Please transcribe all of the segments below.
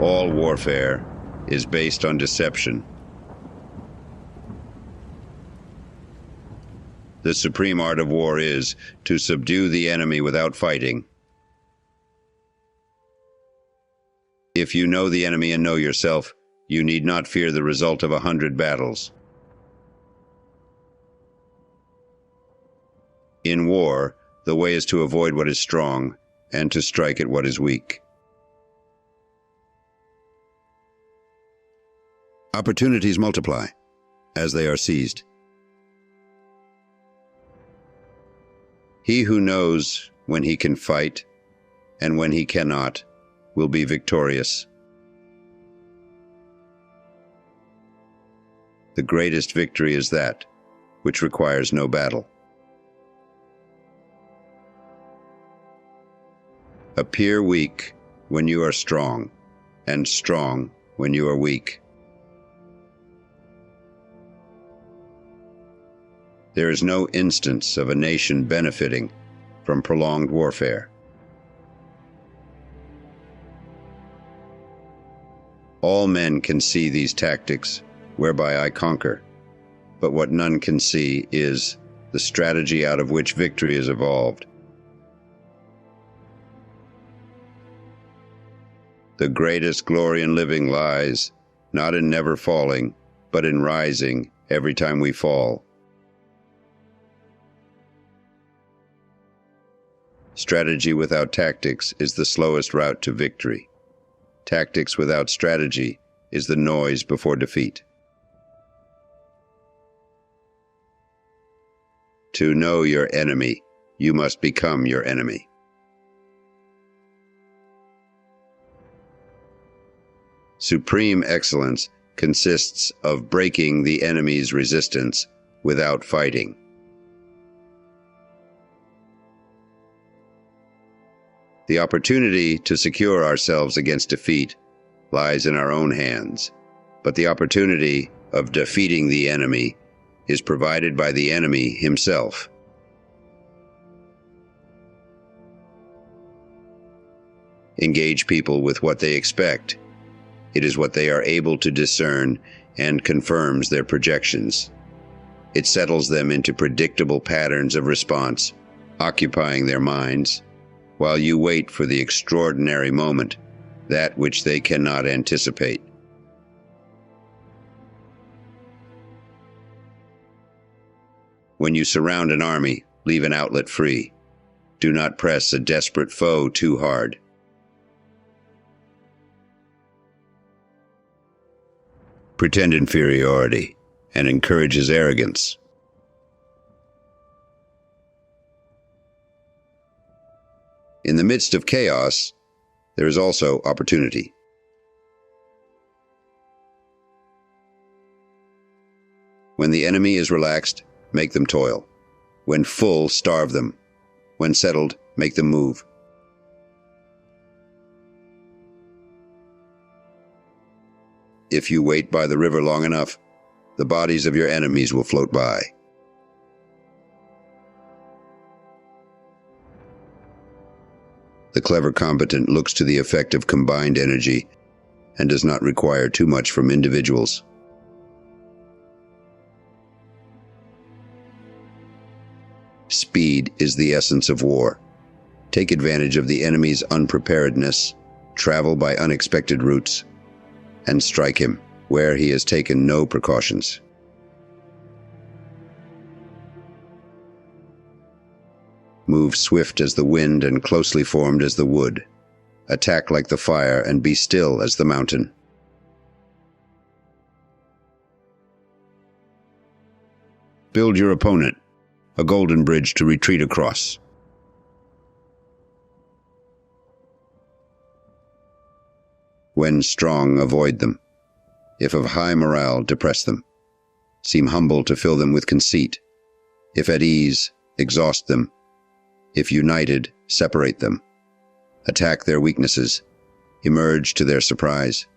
All warfare is based on deception. The supreme art of war is to subdue the enemy without fighting. If you know the enemy and know yourself, you need not fear the result of 100 battles. In war, the way is to avoid what is strong and to strike at what is weak. Opportunities multiply as they are seized. He who knows when he can fight and when he cannot will be victorious. The greatest victory is that which requires no battle. Appear weak when you are strong, and strong when you are weak. There is no instance of a nation benefiting from prolonged warfare. All men can see these tactics whereby I conquer, but what none can see is the strategy out of which victory is evolved. The greatest glory in living lies not in never falling, but in rising every time we fall. Strategy without tactics is the slowest route to victory. Tactics without strategy is the noise before defeat. To know your enemy, you must become your enemy. Supreme excellence consists of breaking the enemy's resistance without fighting. The opportunity to secure ourselves against defeat lies in our own hands, but the opportunity of defeating the enemy is provided by the enemy himself. Engage people with what they expect. It is what they are able to discern and confirms their projections. It settles them into predictable patterns of response, occupying their minds, while you wait for the extraordinary moment, that which they cannot anticipate. When you surround an army, leave an outlet free. Do not press a desperate foe too hard. Pretend inferiority and encourages arrogance. In the midst of chaos, there is also opportunity. When the enemy is relaxed, make them toil. When full, starve them. When settled, make them move. If you wait by the river long enough, the bodies of your enemies will float by. The clever combatant looks to the effect of combined energy and does not require too much from individuals. Speed is the essence of war. Take advantage of the enemy's unpreparedness, travel by unexpected routes, and strike him where he has taken no precautions. Move swift as the wind and closely formed as the wood. Attack like the fire and be still as the mountain. Build your opponent a golden bridge to retreat across. When strong, avoid them. If of high morale, depress them. Seem humble to fill them with conceit. If at ease, exhaust them. If united, separate them. Attack their weaknesses. Emerge to their surprise.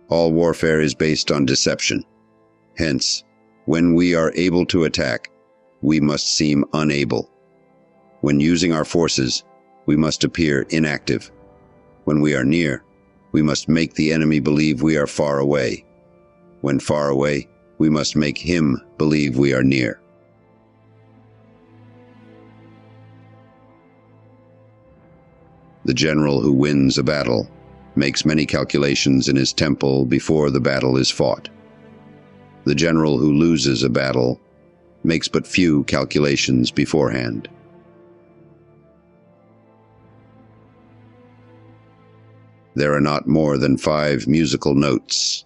All warfare is based on deception. Hence, when we are able to attack, we must seem unable. When using our forces, we must appear inactive. When we are near, we must make the enemy believe we are far away. When far away, we must make him believe we are near. The general who wins a battle makes many calculations in his temple before the battle is fought. The general who loses a battle makes but few calculations beforehand. There are not more than 5 musical notes,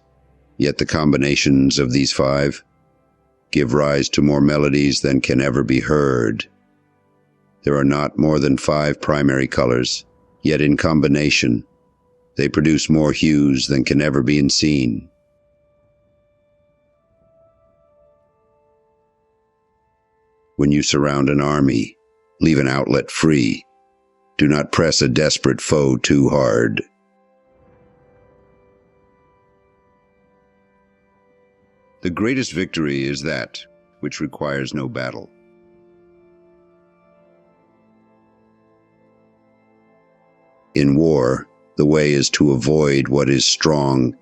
yet the combinations of these 5 give rise to more melodies than can ever be heard. There are not more than 5 primary colors, yet in combination, they produce more hues than can ever be seen. When you surround an army, leave an outlet free. Do not press a desperate foe too hard. The greatest victory is that which requires no battle. In war, the way is to avoid what is strong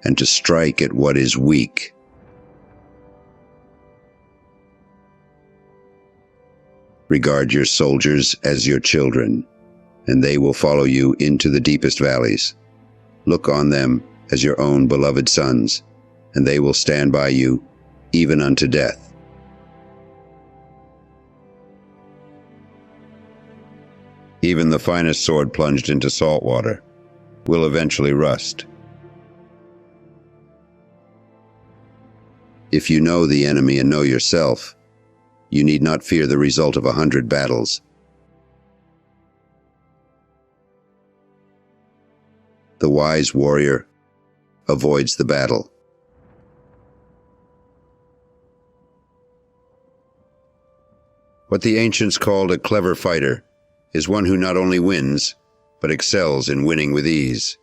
and to strike at what is weak. Regard your soldiers as your children, and they will follow you into the deepest valleys. Look on them as your own beloved sons, and they will stand by you, even unto death. Even the finest sword plunged into salt water will eventually rust. If you know the enemy and know yourself, you need not fear the result of 100 battles. The wise warrior avoids the battle. What the ancients called a clever fighter is one who not only wins, but excels in winning with ease.